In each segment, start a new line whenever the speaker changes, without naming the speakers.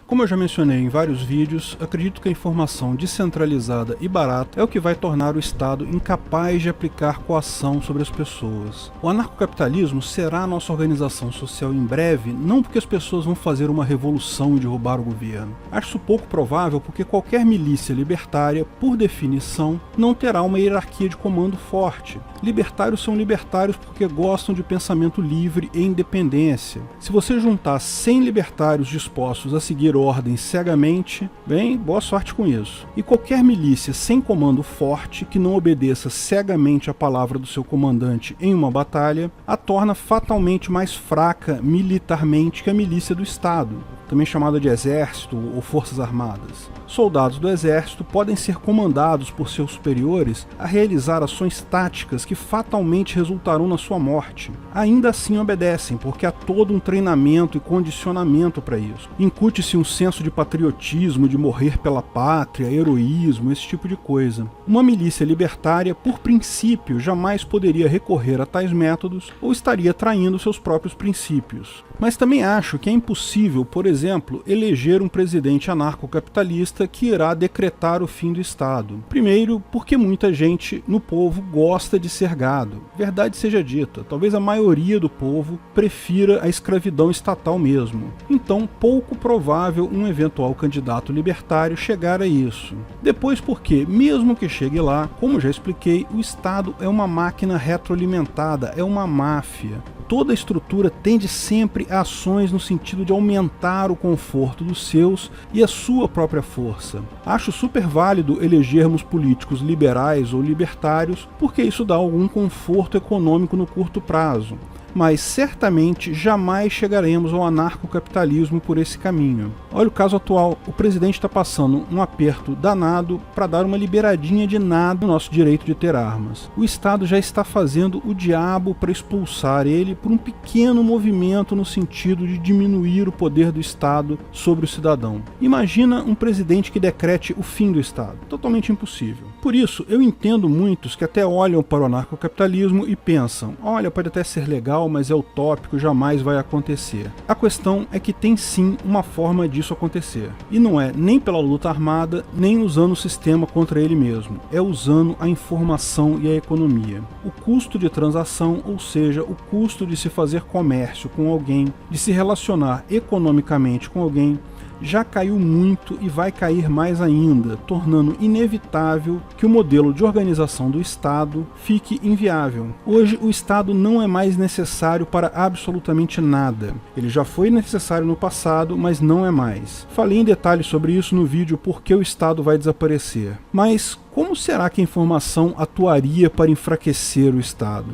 Como eu já mencionei em vários vídeos, acredito que a informação descentralizada e barata é o que vai tornar o Estado incapaz de aplicar coação sobre as pessoas. O anarcocapitalismo será a nossa organização social em breve, não porque as pessoas vão fazer uma revolução e derrubar o governo. Acho isso pouco provável porque qualquer milícia libertária, por definição, não terá uma hierarquia de comando forte. Libertários são libertários porque gostam de pensamento livre e independência. Se você juntar 100 libertários dispostos a seguir ordens cegamente, bem, boa sorte com isso. E qualquer milícia sem comando forte, que não obedeça cegamente a palavra do seu comandante em uma batalha, a torna fatalmente mais fraca militarmente que a milícia do Estado, também chamada de exército ou forças armadas. Soldados do exército podem ser comandados por seus superiores a realizar ações táticas que fatalmente resultarão na sua morte. Ainda assim obedecem, porque há todo um treinamento e condicionamento para isso. Incute-se um senso de patriotismo, de morrer pela pátria, heroísmo, esse tipo de coisa. Uma milícia libertária, por princípio, jamais poderia recorrer a tais métodos ou estaria traindo seus próprios princípios. Mas também acho que é impossível, por exemplo, eleger um presidente anarcocapitalista que irá decretar o fim do Estado. Primeiro, porque muita gente no povo gosta de ser gado. Verdade seja dita, talvez a maioria do povo prefira a escravidão estatal mesmo. Então, pouco provável um eventual candidato libertário chegar a isso. Depois porque, mesmo que chegue lá, como já expliquei, o Estado é uma máquina retroalimentada, é uma máfia. Toda a estrutura tende sempre a ações no sentido de aumentar o conforto dos seus e a sua própria força. Acho super válido elegermos políticos liberais ou libertários, porque isso dá algum conforto econômico no curto prazo. Mas certamente jamais chegaremos ao anarcocapitalismo por esse caminho. Olha o caso atual, o presidente está passando um aperto danado para dar uma liberadinha de nada no nosso direito de ter armas. O Estado já está fazendo o diabo para expulsar ele por um pequeno movimento no sentido de diminuir o poder do Estado sobre o cidadão. Imagina um presidente que decrete o fim do Estado. Totalmente impossível. Por isso, eu entendo muitos que até olham para o anarcocapitalismo e pensam, olha, pode até ser legal, mas é utópico, jamais vai acontecer. A questão é que tem sim uma forma disso acontecer. E não é nem pela luta armada, nem usando o sistema contra ele mesmo. É usando a informação e a economia. O custo de transação, ou seja, o custo de se fazer comércio com alguém, de se relacionar economicamente com alguém, já caiu muito e vai cair mais ainda, tornando inevitável que o modelo de organização do Estado fique inviável. Hoje o Estado não é mais necessário para absolutamente nada. Ele já foi necessário no passado, mas não é mais. Falei em detalhes sobre isso no vídeo Por que o Estado vai desaparecer. Mas como será que a informação atuaria para enfraquecer o Estado?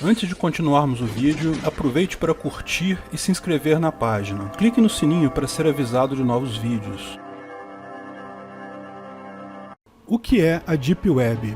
Antes de continuarmos o vídeo, aproveite para curtir e se inscrever na página. Clique no sininho para ser avisado de novos vídeos. O que é a Deep Web?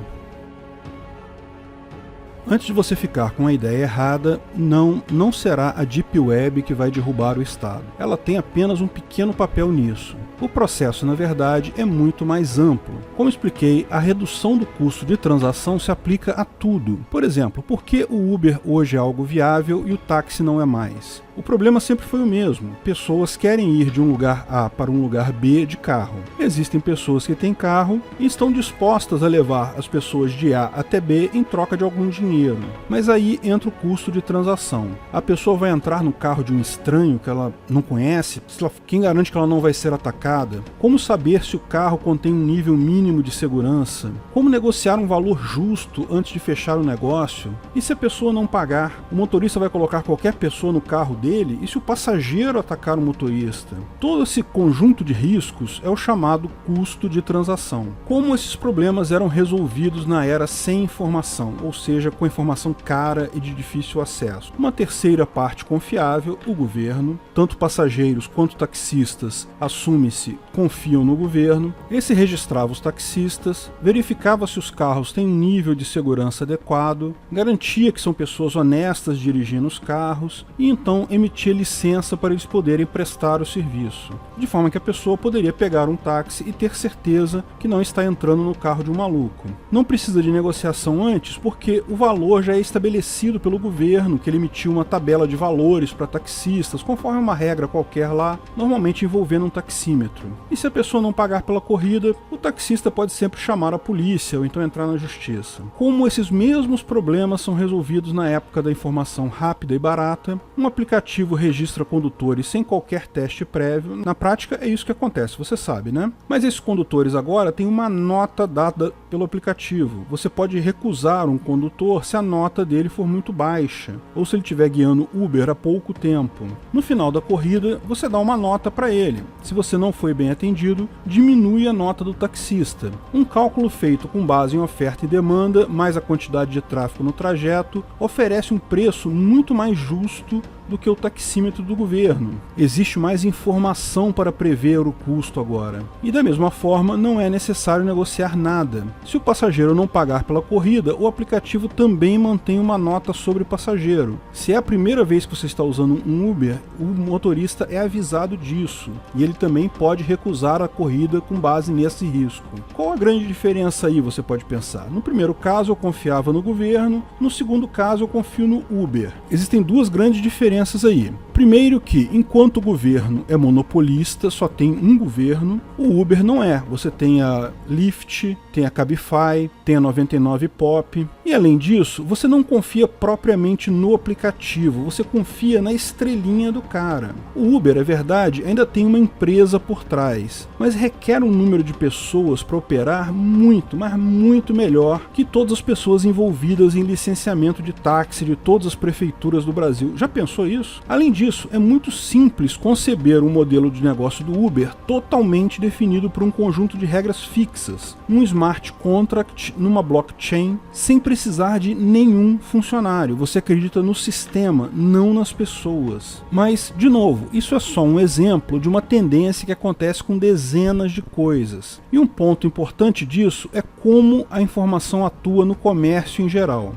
Antes de você ficar com a ideia errada, não será a Deep Web que vai derrubar o Estado. Ela tem apenas um pequeno papel nisso. O processo, na verdade, é muito mais amplo. Como expliquei, a redução do custo de transação se aplica a tudo. Por exemplo, por que o Uber hoje é algo viável e o táxi não é mais? O problema sempre foi o mesmo. Pessoas querem ir de um lugar A para um lugar B de carro. Existem pessoas que têm carro e estão dispostas a levar as pessoas de A até B em troca de algum dinheiro. Mas aí entra o custo de transação. A pessoa vai entrar no carro de um estranho que ela não conhece? Quem garante que ela não vai ser atacada? Como saber se o carro contém um nível mínimo de segurança? Como negociar um valor justo antes de fechar o negócio? E se a pessoa não pagar? O motorista vai colocar qualquer pessoa no carro dele? E se o passageiro atacar o motorista? Todo esse conjunto de riscos é o chamado custo de transação. Como esses problemas eram resolvidos na era sem informação, ou seja, com informação cara e de difícil acesso? Uma terceira parte confiável, o governo. Tanto passageiros quanto taxistas, assume-se, confiam no governo. Esse registrava os taxistas, verificava se os carros têm um nível de segurança adequado, garantia que são pessoas honestas dirigindo os carros e então emitia licença para eles poderem prestar o serviço, de forma que a pessoa poderia pegar um táxi e ter certeza que não está entrando no carro de um maluco. Não precisa de negociação antes porque o valor valor já é estabelecido pelo governo, que ele emitiu uma tabela de valores para taxistas, conforme uma regra qualquer lá, normalmente envolvendo um taxímetro. E se a pessoa não pagar pela corrida, o taxista pode sempre chamar a polícia ou então entrar na justiça. Como esses mesmos problemas são resolvidos na época da informação rápida e barata, um aplicativo registra condutores sem qualquer teste prévio. Na prática é isso que acontece, você sabe, né? Mas esses condutores agora têm uma nota dada pelo aplicativo. Você pode recusar um condutor se a nota dele for muito baixa, ou se ele estiver guiando Uber há pouco tempo. No final da corrida, você dá uma nota para ele. Se você não foi bem atendido, diminui a nota do taxista. Um cálculo feito com base em oferta e demanda, mais a quantidade de tráfego no trajeto, oferece um preço muito mais justo do que o taxímetro do governo. Existe mais informação para prever o custo agora. E da mesma forma, não é necessário negociar nada. Se o passageiro não pagar pela corrida, o aplicativo também mantém uma nota sobre o passageiro. Se é a primeira vez que você está usando um Uber, o motorista é avisado disso. E ele também pode recusar a corrida com base nesse risco. Qual a grande diferença aí, você pode pensar? No primeiro caso, eu confiava no governo. No segundo caso, eu confio no Uber. Existem duas grandes diferenças aí. Primeiro que, enquanto o governo é monopolista, só tem um governo, o Uber não é. Você tem a Lyft, tem a Cabify, tem a 99 Pop. E além disso, você não confia propriamente no aplicativo, você confia na estrelinha do cara. O Uber, é verdade, ainda tem uma empresa por trás, mas requer um número de pessoas para operar muito, mas muito melhor que todas as pessoas envolvidas em licenciamento de táxi de todas as prefeituras do Brasil. Já pensou isso? Além disso, é muito simples conceber um modelo de negócio do Uber totalmente definido por um conjunto de regras fixas, um smart contract numa blockchain, sem precisar de nenhum funcionário. Você acredita no sistema, não nas pessoas. Mas, de novo, isso é só um exemplo de uma tendência que acontece com dezenas de coisas. E um ponto importante disso é como a informação atua no comércio em geral.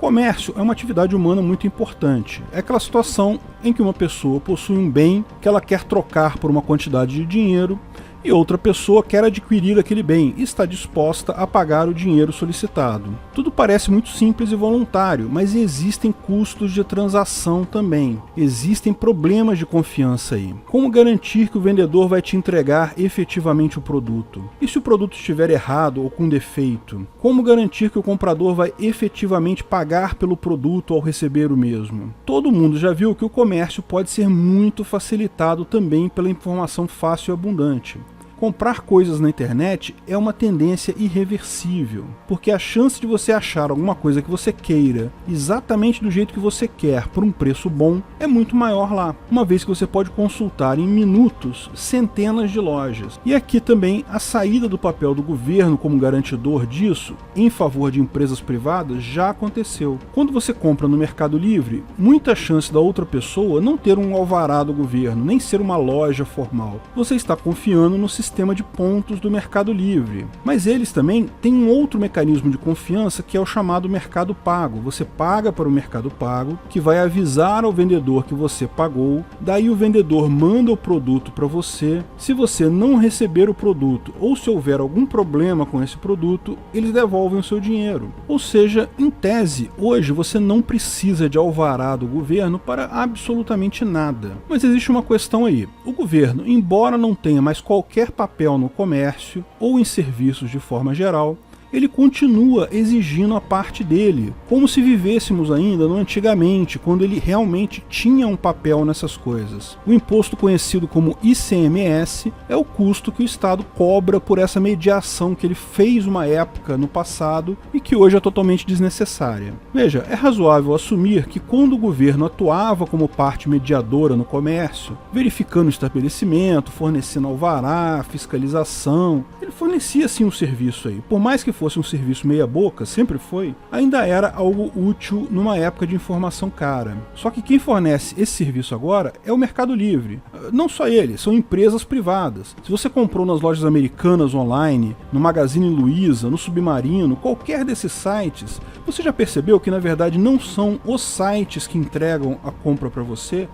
Comércio é uma atividade humana muito importante. É aquela situação em que uma pessoa possui um bem que ela quer trocar por uma quantidade de dinheiro e outra pessoa quer adquirir aquele bem e está disposta a pagar o dinheiro solicitado. Tudo parece muito simples e voluntário, mas existem custos de transação também. Existem problemas de confiança aí. Como garantir que o vendedor vai te entregar efetivamente o produto? E se o produto estiver errado ou com defeito? Como garantir que o comprador vai efetivamente pagar pelo produto ao receber o mesmo? Todo mundo já viu que o comércio pode ser muito facilitado também pela informação fácil e abundante. Comprar coisas na internet é uma tendência irreversível, porque a chance de você achar alguma coisa que você queira exatamente do jeito que você quer por um preço bom é muito maior lá, uma vez que você pode consultar em minutos centenas de lojas. E aqui também a saída do papel do governo como garantidor disso em favor de empresas privadas já aconteceu. Quando você compra no Mercado Livre, muita chance da outra pessoa não ter um alvará do governo, nem ser uma loja formal. Você está confiando no sistema de pontos do Mercado Livre. Mas eles também têm um outro mecanismo de confiança que é o chamado Mercado Pago. Você paga para o Mercado Pago, que vai avisar ao vendedor que você pagou, daí o vendedor manda o produto para você. Se você não receber o produto ou se houver algum problema com esse produto, eles devolvem o seu dinheiro. Ou seja, em tese, hoje você não precisa de alvará do governo para absolutamente nada. Mas existe uma questão aí. O governo, embora não tenha mais qualquer papel no comércio ou em serviços de forma geral, ele continua exigindo a parte dele, como se vivêssemos ainda no antigamente, quando ele realmente tinha um papel nessas coisas. O imposto conhecido como ICMS é o custo que o Estado cobra por essa mediação que ele fez uma época no passado e que hoje é totalmente desnecessária. Veja, é razoável assumir que quando o governo atuava como parte mediadora no comércio, verificando o estabelecimento, fornecendo alvará, fiscalização, ele fornecia sim um serviço aí, por mais que fosse um serviço meia boca, sempre foi, ainda era algo útil numa época de informação cara. Só que quem fornece esse serviço agora é o Mercado Livre. Não só ele, são empresas privadas. Se você comprou nas lojas americanas online, no Magazine Luiza, no Submarino, qualquer desses sites, você já percebeu que na verdade não são os sites que entregam a compra para você?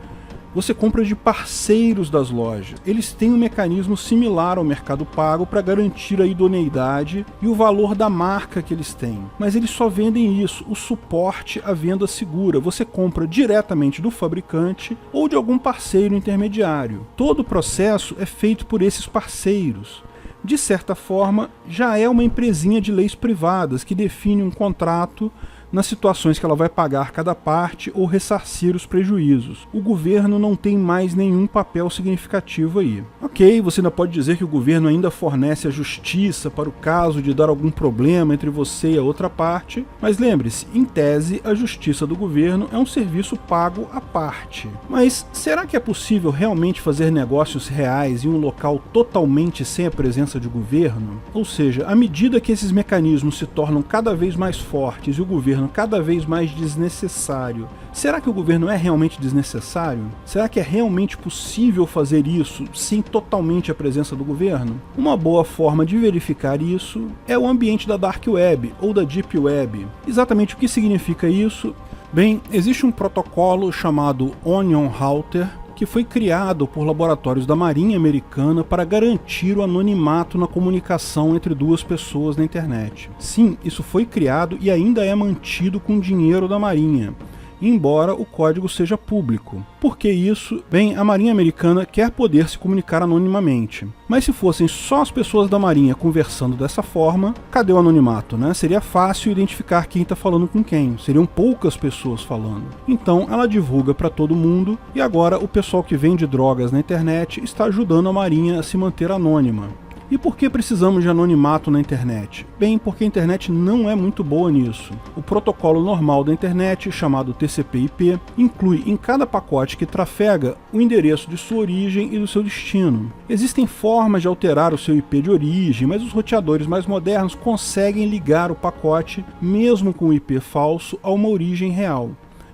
Você compra de parceiros das lojas. Eles têm um mecanismo similar ao Mercado Pago para garantir a idoneidade e o valor da marca que eles têm. Mas eles só vendem isso, o suporte à venda segura. Você compra diretamente do fabricante ou de algum parceiro intermediário. Todo o processo é feito por esses parceiros. De certa forma, já é uma empresinha de leis privadas que define um contrato nas situações que ela vai pagar cada parte ou ressarcir os prejuízos. O governo não tem mais nenhum papel significativo aí. Ok, você ainda pode dizer que o governo ainda fornece a justiça para o caso de dar algum problema entre você e a outra parte, mas lembre-se, em tese, a justiça do governo é um serviço pago à parte. Mas será que é possível realmente fazer negócios reais em um local totalmente sem a presença de governo? Ou seja, à medida que esses mecanismos se tornam cada vez mais fortes e o governo cada vez mais desnecessário, será que o governo é realmente desnecessário? Será que é realmente possível fazer isso sem totalmente a presença do governo? Uma boa forma de verificar isso é o ambiente da Dark Web ou da Deep Web. Exatamente o que significa isso? Bem, existe um protocolo chamado Onion Router que foi criado por laboratórios da Marinha Americana para garantir o anonimato na comunicação entre duas pessoas na internet. Sim, isso foi criado e ainda é mantido com dinheiro da Marinha, embora o código seja público. Por que isso? Bem, a Marinha Americana quer poder se comunicar anonimamente. Mas se fossem só as pessoas da Marinha conversando dessa forma, cadê o anonimato, né? Seria fácil identificar quem está falando com quem, seriam poucas pessoas falando. Então ela divulga para todo mundo e agora o pessoal que vende drogas na internet está ajudando a Marinha a se manter anônima. E por que precisamos de anonimato na internet? Bem, porque a internet não é muito boa nisso. O protocolo normal da internet, chamado TCP/IP, inclui em cada pacote que trafega o endereço de sua origem e do seu destino. Existem formas de alterar o seu IP de origem, mas os roteadores mais modernos conseguem ligar o pacote, mesmo com o IP falso, a uma origem real.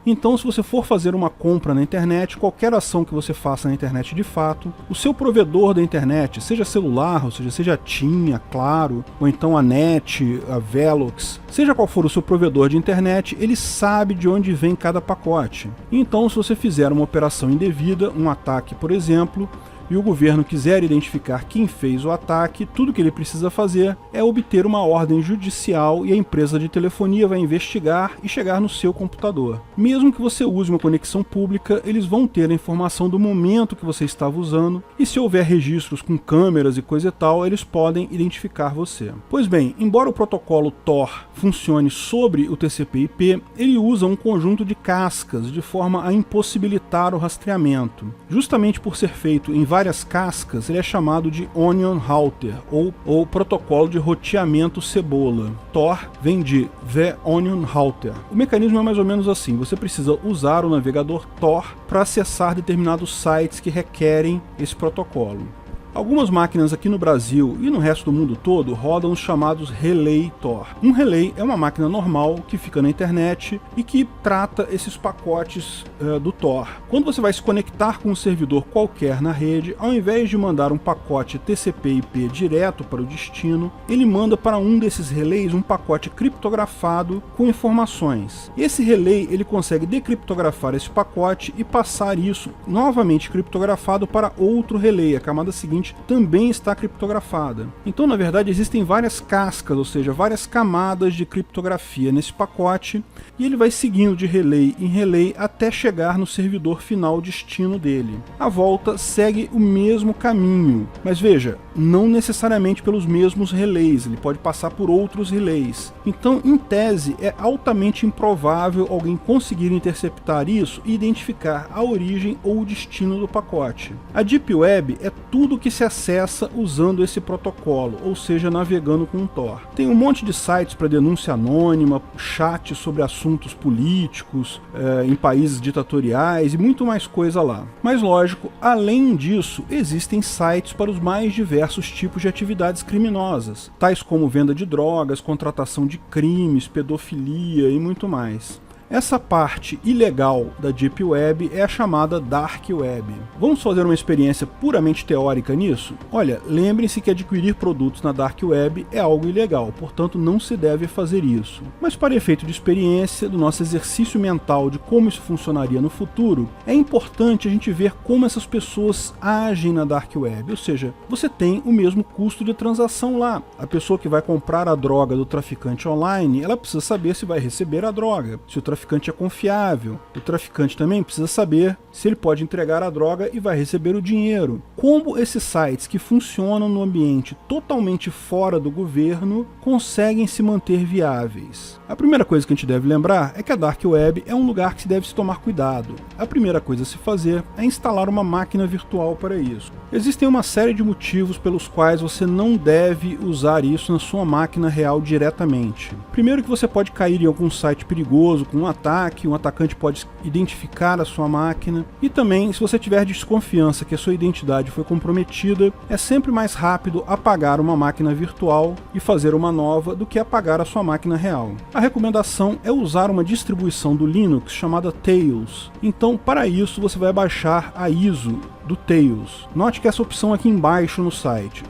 Então, se você for fazer uma compra na internet, qualquer ação que você faça na internet de fato, o seu provedor da internet, seja celular, ou seja a TIM, a Claro, ou então a NET, a Velox, seja qual for o seu provedor de internet, ele sabe de onde vem cada pacote. Então, se você fizer uma operação indevida, um ataque, por exemplo, e o governo quiser identificar quem fez o ataque, tudo que ele precisa fazer é obter uma ordem judicial e a empresa de telefonia vai investigar e chegar no seu computador. Mesmo que você use uma conexão pública, eles vão ter a informação do momento que você estava usando e se houver registros com câmeras e coisa e tal, eles podem identificar você. Pois bem, embora o protocolo Tor funcione sobre o TCP/IP, ele usa um conjunto de cascas de forma a impossibilitar o rastreamento. Justamente por ser feito em várias cascas, ele é chamado de Onion Router, ou protocolo de roteamento cebola. Tor vem de The Onion Router. O mecanismo é mais ou menos assim, você precisa usar o navegador Tor para acessar determinados sites que requerem esse protocolo. Algumas máquinas aqui no Brasil e no resto do mundo todo rodam os chamados Relay Tor. Um relay é uma máquina normal que fica na internet e que trata esses pacotes do Tor. Quando você vai se conectar com um servidor qualquer na rede, ao invés de mandar um pacote TCP/IP direto para o destino, ele manda para um desses relays um pacote criptografado com informações. Esse relay ele consegue decriptografar esse pacote e passar isso novamente criptografado para outro relay, a camada seguinte também está criptografada. Então, na verdade, existem várias cascas, ou seja, várias camadas de criptografia nesse pacote, e ele vai seguindo de relay em relay até chegar no servidor final destino dele. A volta segue o mesmo caminho, mas veja, não necessariamente pelos mesmos relays, ele pode passar por outros relays. Então, em tese, é altamente improvável alguém conseguir interceptar isso e identificar a origem ou o destino do pacote. A Deep Web é tudo que se acessa usando esse protocolo, ou seja, navegando com o Tor. Tem um monte de sites para denúncia anônima, chat sobre assuntos políticos em países ditatoriais e muito mais coisa lá. Mas lógico, além disso, existem sites para os mais diversos tipos de atividades criminosas, tais como venda de drogas, contratação de crimes, pedofilia e muito mais. Essa parte ilegal da Deep Web é a chamada Dark Web. Vamos fazer uma experiência puramente teórica nisso? Olha, lembrem-se que adquirir produtos na Dark Web é algo ilegal, portanto não se deve fazer isso. Mas para efeito de experiência, do nosso exercício mental de como isso funcionaria no futuro, é importante a gente ver como essas pessoas agem na Dark Web, ou seja, você tem o mesmo custo de transação lá. A pessoa que vai comprar a droga do traficante online, ela precisa saber se vai receber a droga, se o traficante é confiável. O traficante também precisa saber se ele pode entregar a droga e vai receber o dinheiro. Como esses sites que funcionam no ambiente totalmente fora do governo conseguem se manter viáveis? A primeira coisa que a gente deve lembrar é que a Dark Web é um lugar que se deve se tomar cuidado. A primeira coisa a se fazer é instalar uma máquina virtual para isso. Existem uma série de motivos pelos quais você não deve usar isso na sua máquina real diretamente. Primeiro, que você pode cair em algum site perigoso com um ataque, um atacante pode identificar a sua máquina, e também, se você tiver desconfiança que a sua identidade foi comprometida, é sempre mais rápido apagar uma máquina virtual e fazer uma nova do que apagar a sua máquina real. A recomendação é usar uma distribuição do Linux chamada Tails. Então, para isso, você vai baixar a ISO do Tails. Note que essa opção aqui embaixo no site.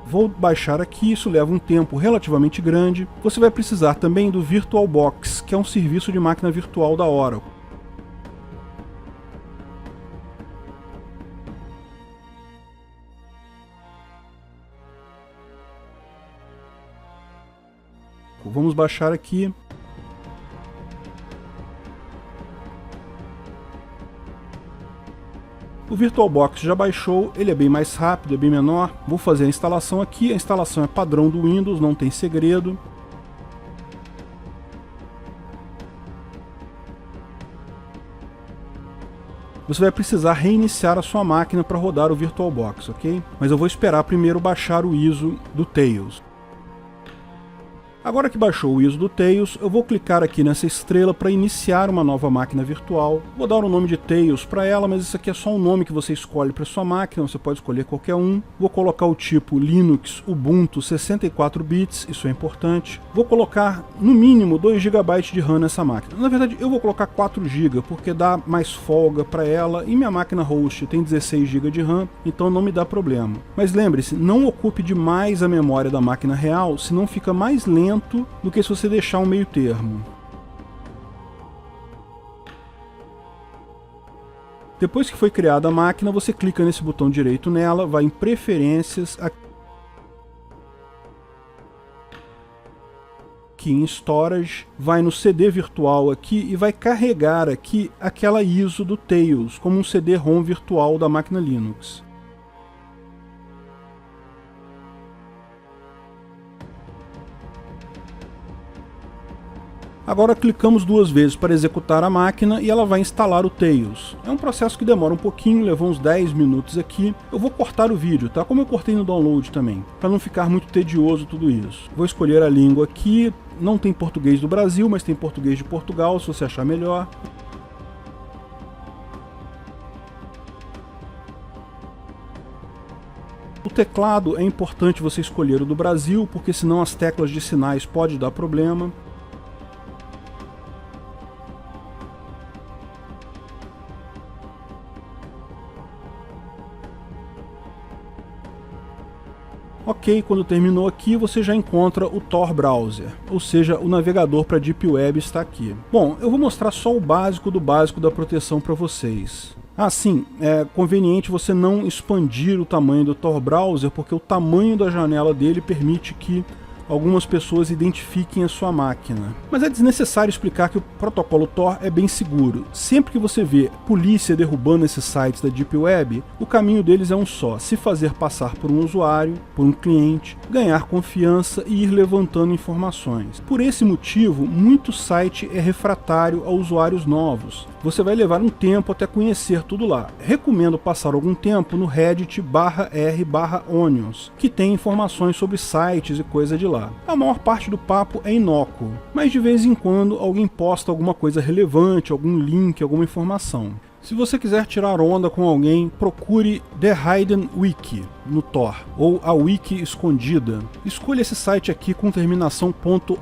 Vou baixar aqui, isso leva um tempo relativamente grande. Você vai precisar também do VirtualBox, que é um serviço de máquina virtual da Oracle. Vamos baixar aqui. O VirtualBox já baixou, ele é bem mais rápido, é bem menor. Vou fazer a instalação aqui, a instalação é padrão do Windows, não tem segredo. Você vai precisar reiniciar a sua máquina para rodar o VirtualBox, ok? Mas eu vou esperar primeiro baixar o ISO do Tails. Agora que baixou o ISO do Tails, eu vou clicar aqui nessa estrela para iniciar uma nova máquina virtual. Vou dar o nome de Tails para ela, mas isso aqui é só um nome que você escolhe para sua máquina, você pode escolher qualquer um. Vou colocar o tipo Linux Ubuntu 64 bits, isso é importante. Vou colocar no mínimo 2 GB de RAM nessa máquina. Na verdade, eu vou colocar 4 GB, porque dá mais folga para ela, e minha máquina host tem 16 GB de RAM, então não me dá problema. Mas lembre-se, não ocupe demais a memória da máquina real, senão fica mais lento do que se você deixar um meio termo. Depois que foi criada a máquina, você clica nesse botão direito nela, vai em Preferências, aqui em Storage, vai no CD virtual aqui e vai carregar aqui aquela ISO do Tails, como um CD-ROM virtual da máquina Linux. Agora clicamos 2 vezes para executar a máquina e ela vai instalar o Tails. É um processo que demora um pouquinho, levou uns 10 minutos aqui. Eu vou cortar o vídeo, tá? Como eu cortei no download também, para não ficar muito tedioso tudo isso. Vou escolher a língua aqui, não tem português do Brasil, mas tem português de Portugal, se você achar melhor. O teclado é importante você escolher o do Brasil, porque senão as teclas de sinais podem dar problema. Ok, quando terminou aqui, você já encontra o Tor Browser, ou seja, o navegador para Deep Web está aqui. Bom, eu vou mostrar só o básico do básico da proteção para vocês. Ah, sim, é conveniente você não expandir o tamanho do Tor Browser, porque o tamanho da janela dele permite que algumas pessoas identifiquem a sua máquina. Mas é desnecessário explicar que o protocolo Tor é bem seguro. Sempre que você vê polícia derrubando esses sites da Deep Web, o caminho deles é um só: se fazer passar por um usuário, por um cliente, ganhar confiança e ir levantando informações. Por esse motivo, muito site é refratário a usuários novos. Você vai levar um tempo até conhecer tudo lá. Recomendo passar algum tempo no Reddit/r/onions, que tem informações sobre sites e coisa de lá. A maior parte do papo é inócuo, mas de vez em quando alguém posta alguma coisa relevante, algum link, alguma informação. Se você quiser tirar onda com alguém, procure The Hidden Wiki no Tor, ou a Wiki Escondida. Escolha esse site aqui com terminação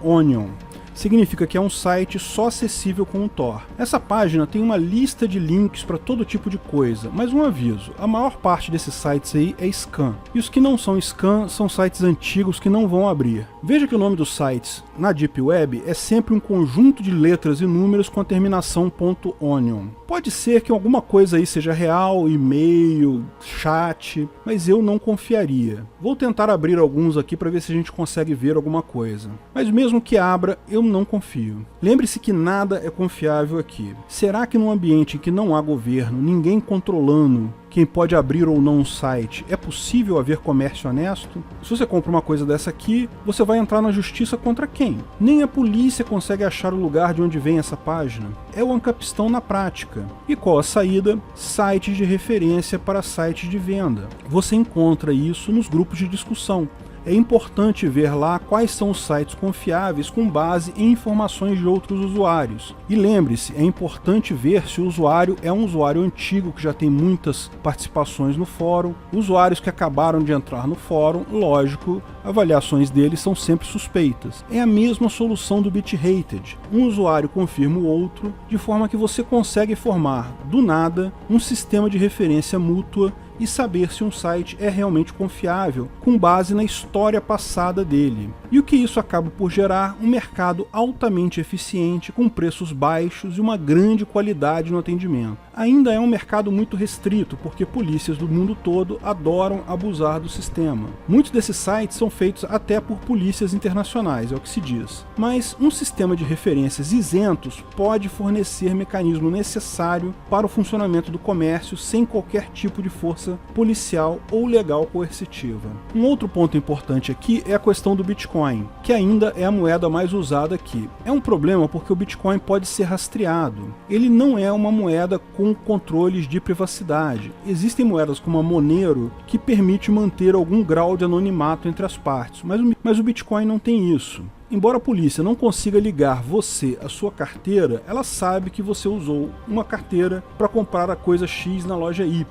.onion. significa que é um site só acessível com o Tor. Essa página tem uma lista de links para todo tipo de coisa, mas um aviso, a maior parte desses sites aí é scam, e os que não são scam são sites antigos que não vão abrir. Veja que o nome dos sites na Deep Web é sempre um conjunto de letras e números com a terminação .onion. Pode ser que alguma coisa aí seja real, e-mail, chat, mas eu não confiaria. Vou tentar abrir alguns aqui para ver se a gente consegue ver alguma coisa. Mas mesmo que abra, eu não confio. Lembre-se que nada é confiável aqui. Será que num ambiente em que não há governo, ninguém controlando quem pode abrir ou não um site, é possível haver comércio honesto? Se você compra uma coisa dessa aqui, você vai entrar na justiça contra quem? Nem a polícia consegue achar o lugar de onde vem essa página. É o ancapistão na prática. E qual a saída? Sites de referência para sites de venda. Você encontra isso nos grupos de discussão. É importante ver lá quais são os sites confiáveis com base em informações de outros usuários. E lembre-se, é importante ver se o usuário é um usuário antigo que já tem muitas participações no fórum, usuários que acabaram de entrar no fórum, lógico, avaliações deles são sempre suspeitas. É a mesma solução do Bitrated. Um usuário confirma o outro, de forma que você consegue formar, do nada, um sistema de referência mútua e saber se um site é realmente confiável com base na história passada dele. E o que isso acaba por gerar? Um mercado altamente eficiente, com preços baixos e uma grande qualidade no atendimento. Ainda é um mercado muito restrito, porque polícias do mundo todo adoram abusar do sistema. Muitos desses sites são feitos até por polícias internacionais, é o que se diz. Mas um sistema de referências isentos pode fornecer mecanismo necessário para o funcionamento do comércio sem qualquer tipo de força policial ou legal coercitiva. Um outro ponto importante aqui é a questão do Bitcoin, que ainda é a moeda mais usada aqui. É um problema porque o Bitcoin pode ser rastreado. Ele não é uma moeda com controles de privacidade. Existem moedas como a Monero que permite manter algum grau de anonimato entre as partes, mas o Bitcoin não tem isso. Embora a polícia não consiga ligar você à sua carteira, ela sabe que você usou uma carteira para comprar a coisa X na loja Y.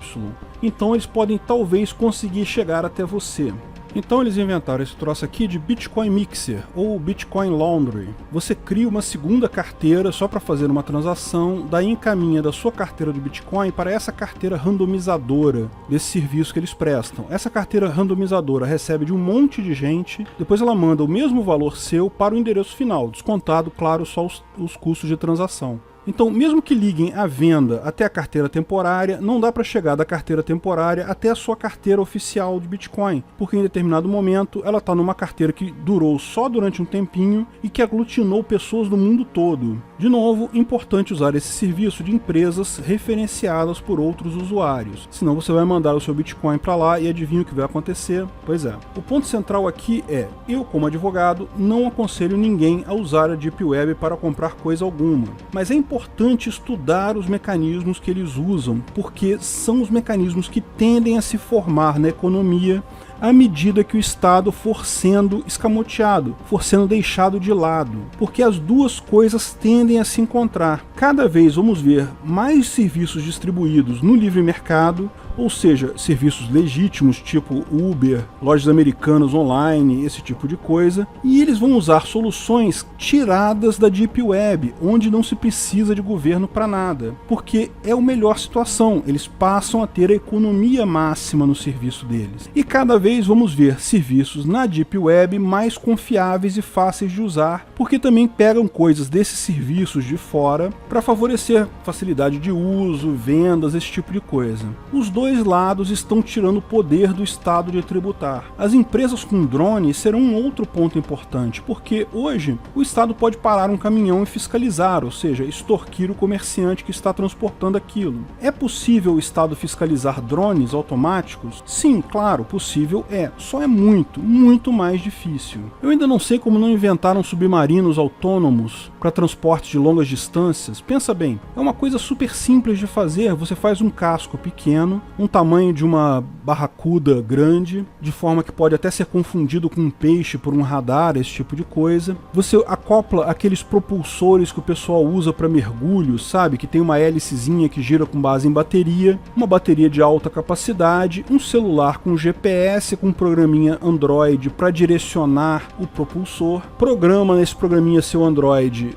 Então eles podem talvez conseguir chegar até você. Então eles inventaram esse troço aqui de Bitcoin Mixer, ou Bitcoin Laundry. Você cria uma segunda carteira só para fazer uma transação, daí encaminha da sua carteira de Bitcoin para essa carteira randomizadora desse serviço que eles prestam. Essa carteira randomizadora recebe de um monte de gente, depois ela manda o mesmo valor seu para o endereço final, descontado, claro, só os custos de transação. Então, mesmo que liguem a venda até a carteira temporária, não dá para chegar da carteira temporária até a sua carteira oficial de Bitcoin, porque em determinado momento ela está numa carteira que durou só durante um tempinho e que aglutinou pessoas do mundo todo. De novo, importante usar esse serviço de empresas referenciadas por outros usuários, senão você vai mandar o seu Bitcoin para lá e adivinha o que vai acontecer? Pois é. O ponto central aqui é, eu como advogado não aconselho ninguém a usar a Deep Web para comprar coisa alguma, mas é importante estudar os mecanismos que eles usam, porque são os mecanismos que tendem a se formar na economia à medida que o Estado for sendo escamoteado, for sendo deixado de lado, porque as duas coisas tendem a se encontrar. Cada vez vamos ver mais serviços distribuídos no livre mercado, ou seja, serviços legítimos tipo Uber, lojas americanas online, esse tipo de coisa, e eles vão usar soluções tiradas da Deep Web, onde não se precisa de governo para nada, porque é a melhor situação, eles passam a ter a economia máxima no serviço deles. E cada vez vamos ver serviços na Deep Web mais confiáveis e fáceis de usar, porque também pegam coisas desses serviços de fora para favorecer facilidade de uso, vendas, esse tipo de coisa. Os dois lados estão tirando o poder do Estado de tributar. As empresas com drones serão um outro ponto importante, porque hoje o Estado pode parar um caminhão e fiscalizar, ou seja, extorquir o comerciante que está transportando aquilo. É possível o Estado fiscalizar drones automáticos? Sim, claro, possível é, só é muito mais difícil. Eu ainda não sei como não inventaram submarinos autônomos para transporte de longas distâncias. Pensa bem, é uma coisa super simples de fazer, você faz um casco pequeno, um tamanho de uma barracuda grande, de forma que pode até ser confundido com um peixe por um radar, esse tipo de coisa. Você acopla aqueles propulsores que o pessoal usa para mergulho, sabe? Que tem uma hélicezinha que gira com base em bateria, uma bateria de alta capacidade, um celular com GPS, com um programinha Android para direcionar o propulsor. Programa nesse programinha seu Android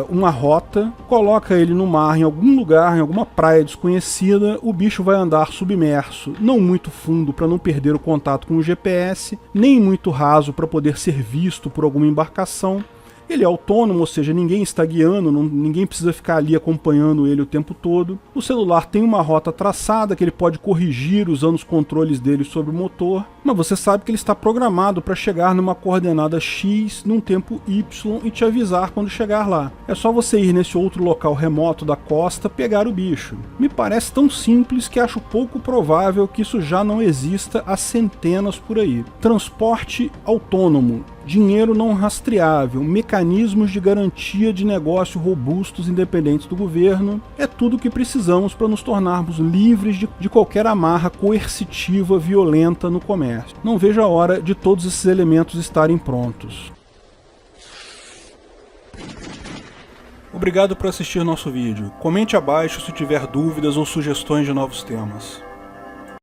uma rota, coloca ele no mar, em algum lugar, em alguma praia desconhecida, o bicho vai andar submerso, não muito fundo para não perder o contato com o GPS, nem muito raso para poder ser visto por alguma embarcação. Ele é autônomo, ou seja, ninguém está guiando, ninguém precisa ficar ali acompanhando ele o tempo todo. O celular tem uma rota traçada que ele pode corrigir usando os controles dele sobre o motor, mas você sabe que ele está programado para chegar numa coordenada X num tempo Y e te avisar quando chegar lá. É só você ir nesse outro local remoto da costa pegar o bicho. Me parece tão simples que acho pouco provável que isso já não exista há centenas por aí. Transporte autônomo, dinheiro não rastreável, mecanismos de garantia de negócio robustos independentes do governo, é tudo o que precisamos para nos tornarmos livres de qualquer amarra coercitiva violenta no comércio. Não vejo a hora de todos esses elementos estarem prontos. Obrigado por assistir nosso vídeo. Comente abaixo se tiver dúvidas ou sugestões de novos temas.